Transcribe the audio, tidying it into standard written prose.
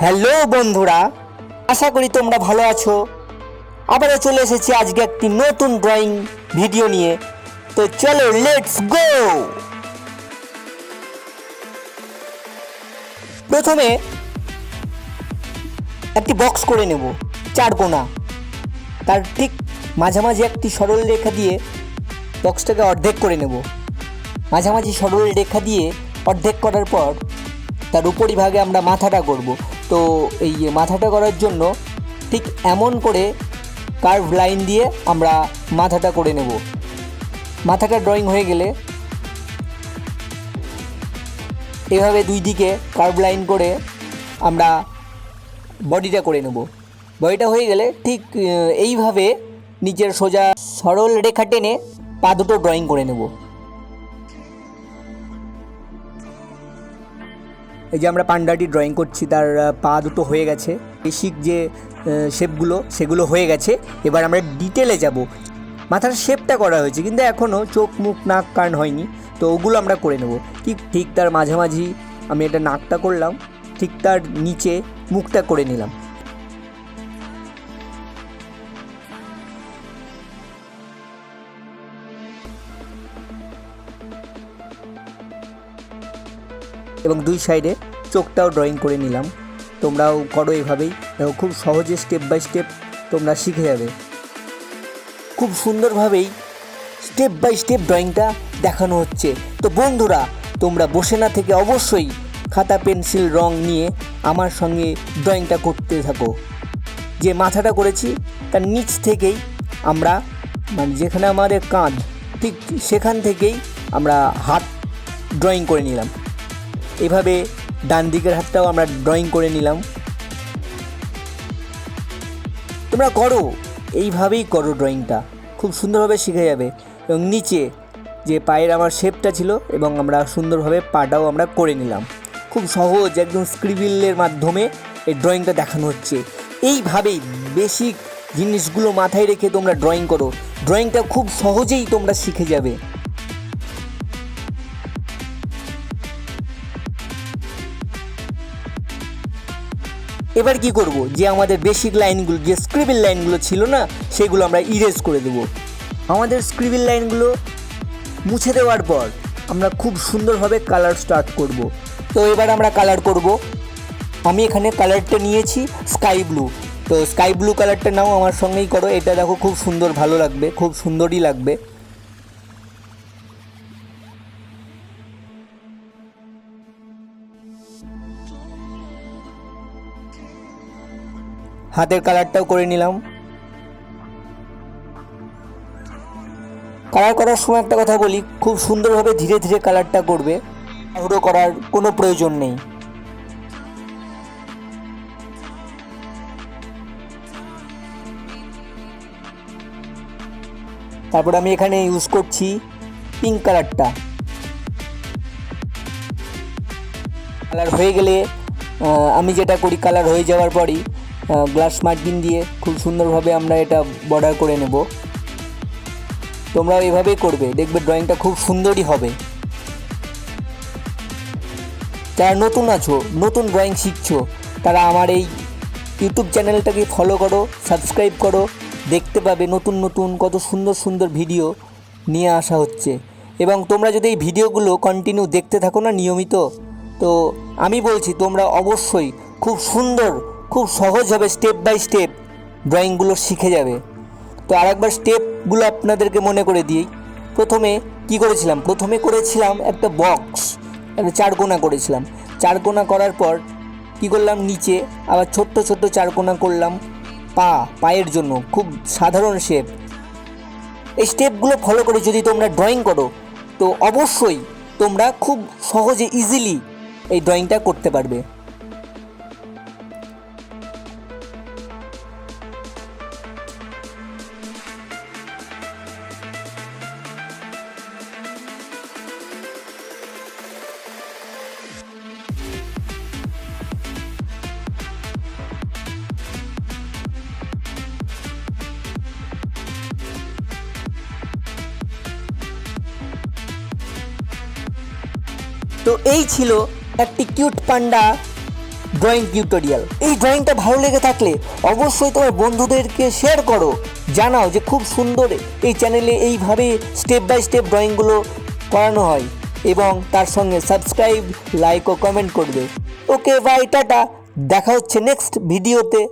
Hello বন্ধুরা, আশা করি তোমরা ভালো আছো। আবারও চলে এসেছি আজকে একটি নতুন ড্রয়িং ভিডিও নিয়ে। তো চলো লেটস গো। প্রথমে একটি বক্স করে নেব, চার কোণা। তার ঠিক মাঝামাঝি একটি সরল রেখা দিয়ে বক্সটাকে অর্ধেক করে নেব। মাঝামাঝি সরল রেখা দিয়ে অর্ধেক করার পর তার উপরিভাগে আমরা মাথাটা করব। তো এই মাথাটা করার জন্য ঠিক এমন করে কার্ভ লাইন দিয়ে আমরা মাথাটা করে নেব। মাথাটা ড্রয়িং হয়ে গেলে এভাবে দুই দিকে কার্ভ লাইন করে আমরা বডিটা করে নেব। বডিটা হয়ে গেলে ঠিক এইভাবে নিচের সোজা সরল রেখা টেনে পা দুটো ড্রয়িং করে নেব। এই যে আমরা পান্ডাটি ড্রয়িং করছি, তার পা দুটো হয়ে গেছে। বেসিক যে শেপগুলো সেগুলো হয়ে গেছে। এবার আমরা ডিটেলে যাব। মাথার শেপটা করা হয়েছে কিন্তু এখনও চোখ মুখ নাক কান হয়নি, তো ওগুলো আমরা করে নেব। ঠিক তার মাঝামাঝি আমি এটা নাকটা করলাম, ঠিক তার নিচে মুখটা করে নিলাম। এবং দুই সাইডে চোখটাও ড্রয়িং করে নিলাম। তোমরাও করো এভাবেই, খুব সহজে স্টেপ বাই স্টেপ তোমরা শিখে যাবে। খুব সুন্দরভাবেই স্টেপ বাই স্টেপ ড্রয়িংটা দেখানো হচ্ছে। তো বন্ধুরা, তোমরা বসে না থেকে অবশ্যই খাতা পেন্সিল রং নিয়ে আমার সঙ্গে ড্রয়িংটা করতে থাকো। যে মাথাটা করেছি তার নিচ থেকেই আমরা, মানে যেখানে আমাদের কাঁধ ঠিক সেখান থেকেই আমরা হাত ড্রয়িং করে নিলাম। এভাবে ডান দিকের হাতটাও আমরা ড্রয়িং করে নিলাম। তোমরা করো, এইভাবেই করো ড্রয়িংটা, খুব সুন্দরভাবে শিখে যাবে। এবং নিচে যে পায়ের আমার শেপটা ছিল এবং আমরা সুন্দরভাবে পাটাও আমরা করে নিলাম। খুব সহজ, একদম স্ক্রিবিলের মাধ্যমে এই ড্রয়িংটা দেখানো হচ্ছে। এইভাবেই বেসিক জিনিসগুলো মাথায় রেখে তোমরা ড্রয়িং করো, ড্রয়িংটা খুব সহজেই তোমরা শিখে যাবে। এবার কি করব, যে আমাদের বেসিক লাইনগুলো, যে স্ক্রিবিল লাইনগুলো ছিল না, সেগুলো আমরা ইরেজ করে দেব। আমাদের স্ক্রিবিল লাইনগুলো মুছে দেওয়ার পর আমরা খুব সুন্দরভাবে কালার স্টার্ট করব। তো এবার আমরা কালার করব। আমি এখানে কালারটা নিয়েছি স্কাই ব্লু। তো স্কাই ব্লু কালারটা নাও, আমার সঙ্গেই করো। এটা দেখো খুব সুন্দর, ভালো লাগবে, খুব সুন্দরই লাগবে। হাতের কালারটাও করে নিলাম। কালার করার সময় একটা কথা বলি, খুব সুন্দরভাবে ধীরে ধীরে কালারটা করবে, তাড়াহুড়ো করার কোনো প্রয়োজন নেই। তারপর আমি এখানে ইউজ করছি পিঙ্ক কালারটা। কালার হয়ে গেলে আমি যেটা করি, কালার হয়ে যাওয়ার পরই গ্লাস মার্কিং দিয়ে খুব সুন্দরভাবে আমরা এটা বর্ডার করে নেব। তোমরাও এভাবেই করবে, দেখবে ড্রয়িংটা খুব সুন্দরই হবে। যারা নতুন আছো, নতুন ড্রয়িং শিখছো, তারা আমার এই ইউটিউব চ্যানেলটাকে ফলো করো, সাবস্ক্রাইব করো। দেখতে পাবে নতুন নতুন কত সুন্দর সুন্দর ভিডিও নিয়ে আসা হচ্ছে। এবং তোমরা যদি এই ভিডিওগুলো কন্টিনিউ দেখতে থাকো না নিয়মিত, তো আমি বলছি তোমরা অবশ্যই খুব সুন্দর, খুব সহজভাবে স্টেপ বাই স্টেপ ড্রয়িংগুলো শিখে যাবে। তো আরেকবার স্টেপগুলো আপনাদেরকে মনে করে দিই। প্রথমে কি করেছিলাম, প্রথমে করেছিলাম একটা বক্স, একটা চারকোনা করেছিলাম। চারকোনা করার পর কি করলাম, নিচে আবার ছোট্ট ছোট্ট চারকোনা করলাম পায়ের জন্য, খুব সাধারণ শেপ। এই স্টেপগুলো ফলো করে যদি তোমরা ড্রয়িং করো, তো অবশ্যই তোমরা খুব সহজে ইজিলি এই ড্রয়িংটা করতে পারবে। তো এই ছিল একটি কিউট পান্ডা ড্রয়িং টিউটোরিয়াল। এই ড্রয়িংটা ভালো লেগে থাকলে অবশ্যই তোমার বন্ধুদেরকে শেয়ার করো, জানাও যে খুব সুন্দর এই চ্যানেলে এইভাবে স্টেপ বাই স্টেপ ড্রয়িংগুলো করানো হয়, এবং তার সঙ্গে সাবস্ক্রাইব, লাইক ও কমেন্ট করবে। ওকে বাই, টাটা, দেখা হচ্ছে নেক্সট ভিডিওতে।